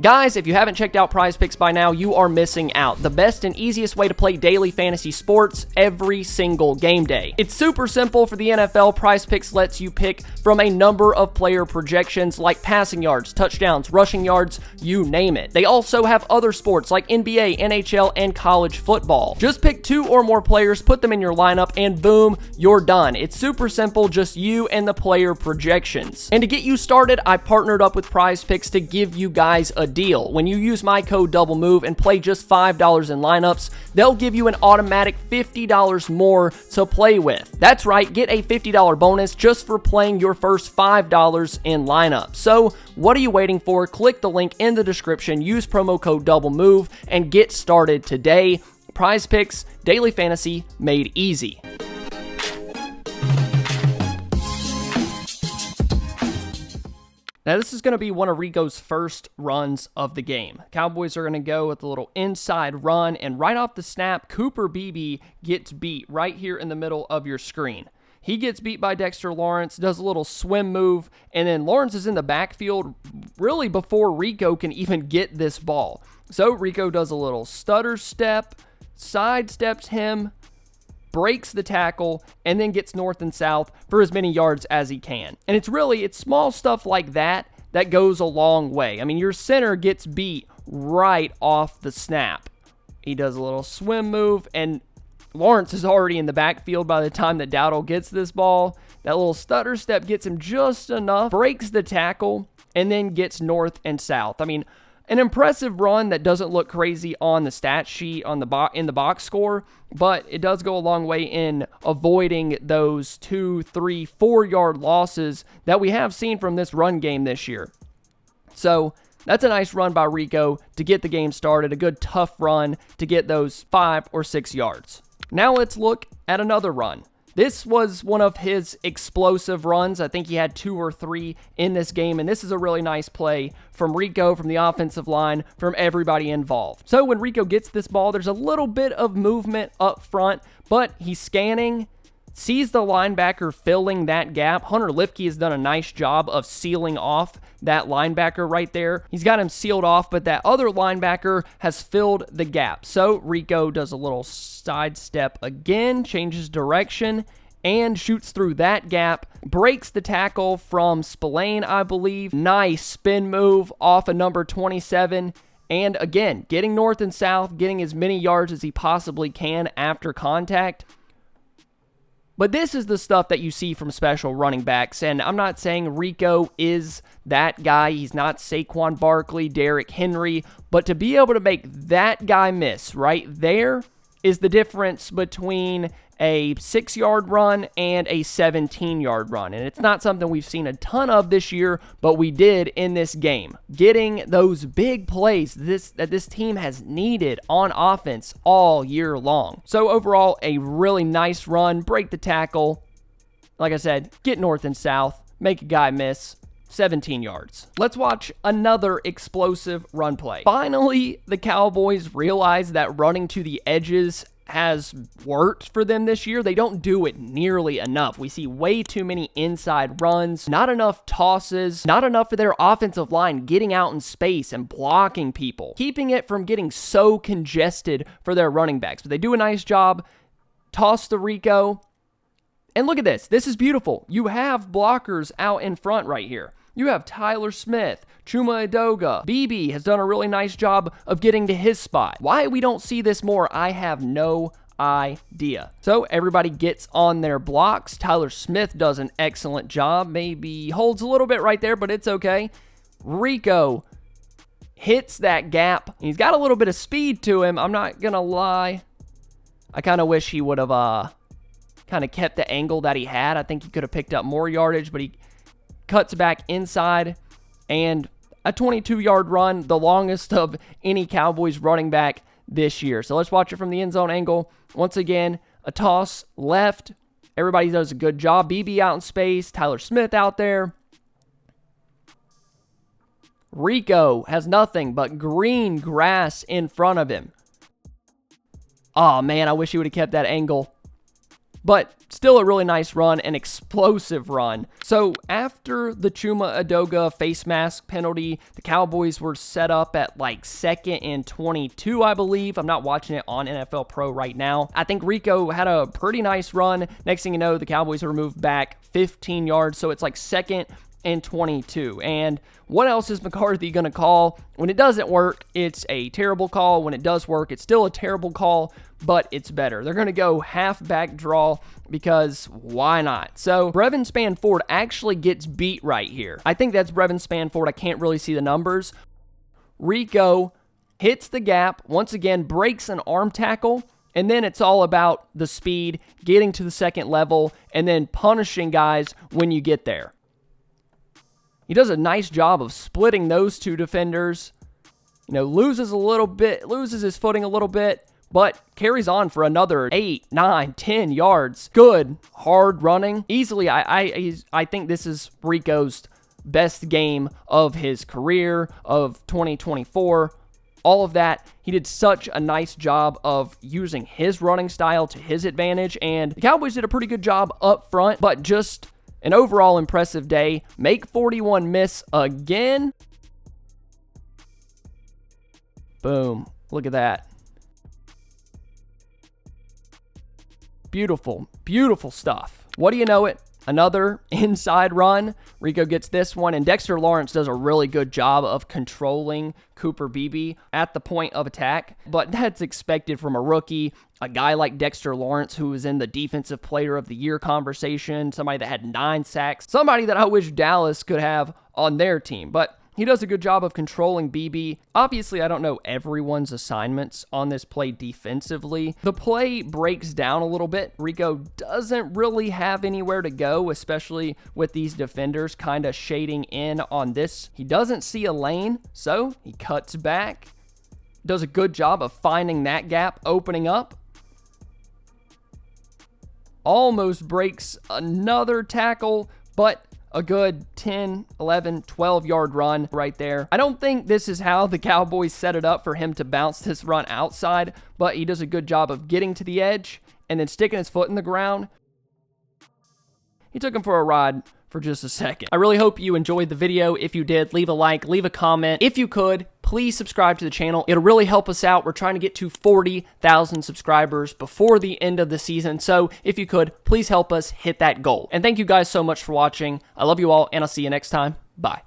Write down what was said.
Guys, if you haven't checked out PrizePicks by now, you are missing out. The best and easiest way to play daily fantasy sports every single game day. It's super simple for the NFL. PrizePicks lets you pick from a number of player projections like passing yards, touchdowns, rushing yards, you name it. They also have other sports like NBA, NHL, and college football. Just pick 2 or more players, put them in your lineup, and boom, you're done. It's super simple, just you and the player projections. And to get you started, I partnered up with PrizePicks to give you guys a deal. When you use my code DoubleMove and play just $5 in lineups, they'll give you an automatic $50 more to play with. That's right, get a $50 bonus just for playing your first $5 in lineups. So, what are you waiting for? Click the link in the description, use promo code DoubleMove, and get started today. PrizePicks, daily fantasy made easy. Now, this is going to be one of Rico's first runs of the game. Cowboys are going to go with a little inside run, and right off the snap, Cooper Beebe gets beat right here in the middle of your screen. He gets beat by Dexter Lawrence, does a little swim move, and then Lawrence is in the backfield really before Rico can even get this ball. So Rico does a little stutter step, sidesteps him, breaks the tackle, and then gets north and south for as many yards as he can. And it's small stuff like that that goes a long way. I mean, your center gets beat right off the snap. He does a little swim move, and Lawrence is already in the backfield by the time that Dowdle gets this ball. That little stutter step gets him just enough, breaks the tackle, and then gets north and south. I mean, an impressive run that doesn't look crazy on the stat sheet in the box score, but it does go a long way in avoiding those 2, 3, 4-yard losses that we have seen from this run game this year. So that's a nice run by Rico to get the game started, a good tough run to get those 5 or 6 yards. Now let's look at another run. This was one of his explosive runs. I think he had 2 or 3 in this game, and this is a really nice play from Rico, from the offensive line, from everybody involved. So when Rico gets this ball, there's a little bit of movement up front, but he's scanning, sees the linebacker filling that gap. Hunter Lipke has done a nice job of sealing off that linebacker right there. He's got him sealed off, but that other linebacker has filled the gap. So Rico does a little sidestep again, changes direction, and shoots through that gap, breaks the tackle from Spillane, I believe. Nice spin move off of number 27. And again, getting north and south, getting as many yards as he possibly can after contact. But this is the stuff that you see from special running backs, and I'm not saying Rico is that guy. He's not Saquon Barkley, Derrick Henry, but to be able to make that guy miss right there is the difference between a 6-yard run and a 17-yard run. And it's not something we've seen a ton of this year, but we did in this game. Getting those big plays that this team has needed on offense all year long. So overall, a really nice run, break the tackle. Like I said, get north and south, make a guy miss. 17 yards. Let's watch another explosive run play. Finally, the Cowboys realize that running to the edges has worked for them this year. They don't do it nearly enough. We see way too many inside runs, not enough tosses, not enough for their offensive line getting out in space and blocking people, keeping it from getting so congested for their running backs. But they do a nice job. Toss to Rico. And look at this. This is beautiful. You have blockers out in front right here. You have Tyler Smith, Chuma Edoga. Beebe has done a really nice job of getting to his spot. Why we don't see this more, I have no idea. So everybody gets on their blocks. Tyler Smith does an excellent job. Maybe holds a little bit right there, but it's okay. Rico hits that gap. He's got a little bit of speed to him. I'm not going to lie. I kind of wish he would have kind of kept the angle that he had. I think he could have picked up more yardage, but he cuts back inside, and a 22-yard run, the longest of any Cowboys running back this year. So let's watch it from the end zone angle. Once again, a toss left. Everybody does a good job. BB out in space. Tyler Smith out there. Rico has nothing but green grass in front of him. Oh, man, I wish he would have kept that angle. but still a really nice run, an explosive run. So after the Chuma Edoga face mask penalty, the Cowboys were set up at like 2nd and 22, I believe. I'm not watching it on NFL Pro right now. I think Rico had a pretty nice run. Next thing you know, the Cowboys were moved back 15 yards, so it's like 2nd and 22. And what else is McCarthy going to call? When it doesn't work, it's a terrible call. When it does work, it's still a terrible call, but it's better. They're going to go halfback draw because why not? So Brevin Spanford actually gets beat right here. I think that's Brevin Spanford. I can't really see the numbers. Rico hits the gap, once again breaks an arm tackle, and then it's all about the speed, getting to the second level, and then punishing guys when you get there. He does a nice job of splitting those two defenders. You know, loses his footing a little bit, but carries on for another 8, 9, 10 yards. Good, hard running. Easily, I think this is Rico's best game of his career, of 2024. All of that, he did such a nice job of using his running style to his advantage, and the Cowboys did a pretty good job up front, but just an overall impressive day. Make 41 miss again. Boom. Look at that. Beautiful, beautiful stuff. What do you know it? Another inside run. Rico gets this one, and Dexter Lawrence does a really good job of controlling Cooper Beebe at the point of attack, but that's expected from a rookie, a guy like Dexter Lawrence who was in the Defensive Player of the Year conversation, somebody that had 9 sacks, somebody that I wish Dallas could have on their team, but he does a good job of controlling BB. Obviously, I don't know everyone's assignments on this play defensively. The play breaks down a little bit. Rico doesn't really have anywhere to go, especially with these defenders kind of shading in on this. He doesn't see a lane, so he cuts back. Does a good job of finding that gap, opening up. Almost breaks another tackle, but a good 10, 11, 12-yard run right there. I don't think this is how the Cowboys set it up for him to bounce this run outside, but he does a good job of getting to the edge and then sticking his foot in the ground. He took him for a ride for just a second. I really hope you enjoyed the video. If you did, leave a like, leave a comment. If you could, please subscribe to the channel. It'll really help us out. We're trying to get to 40,000 subscribers before the end of the season. So if you could, please help us hit that goal. And thank you guys so much for watching. I love you all, and I'll see you next time. Bye.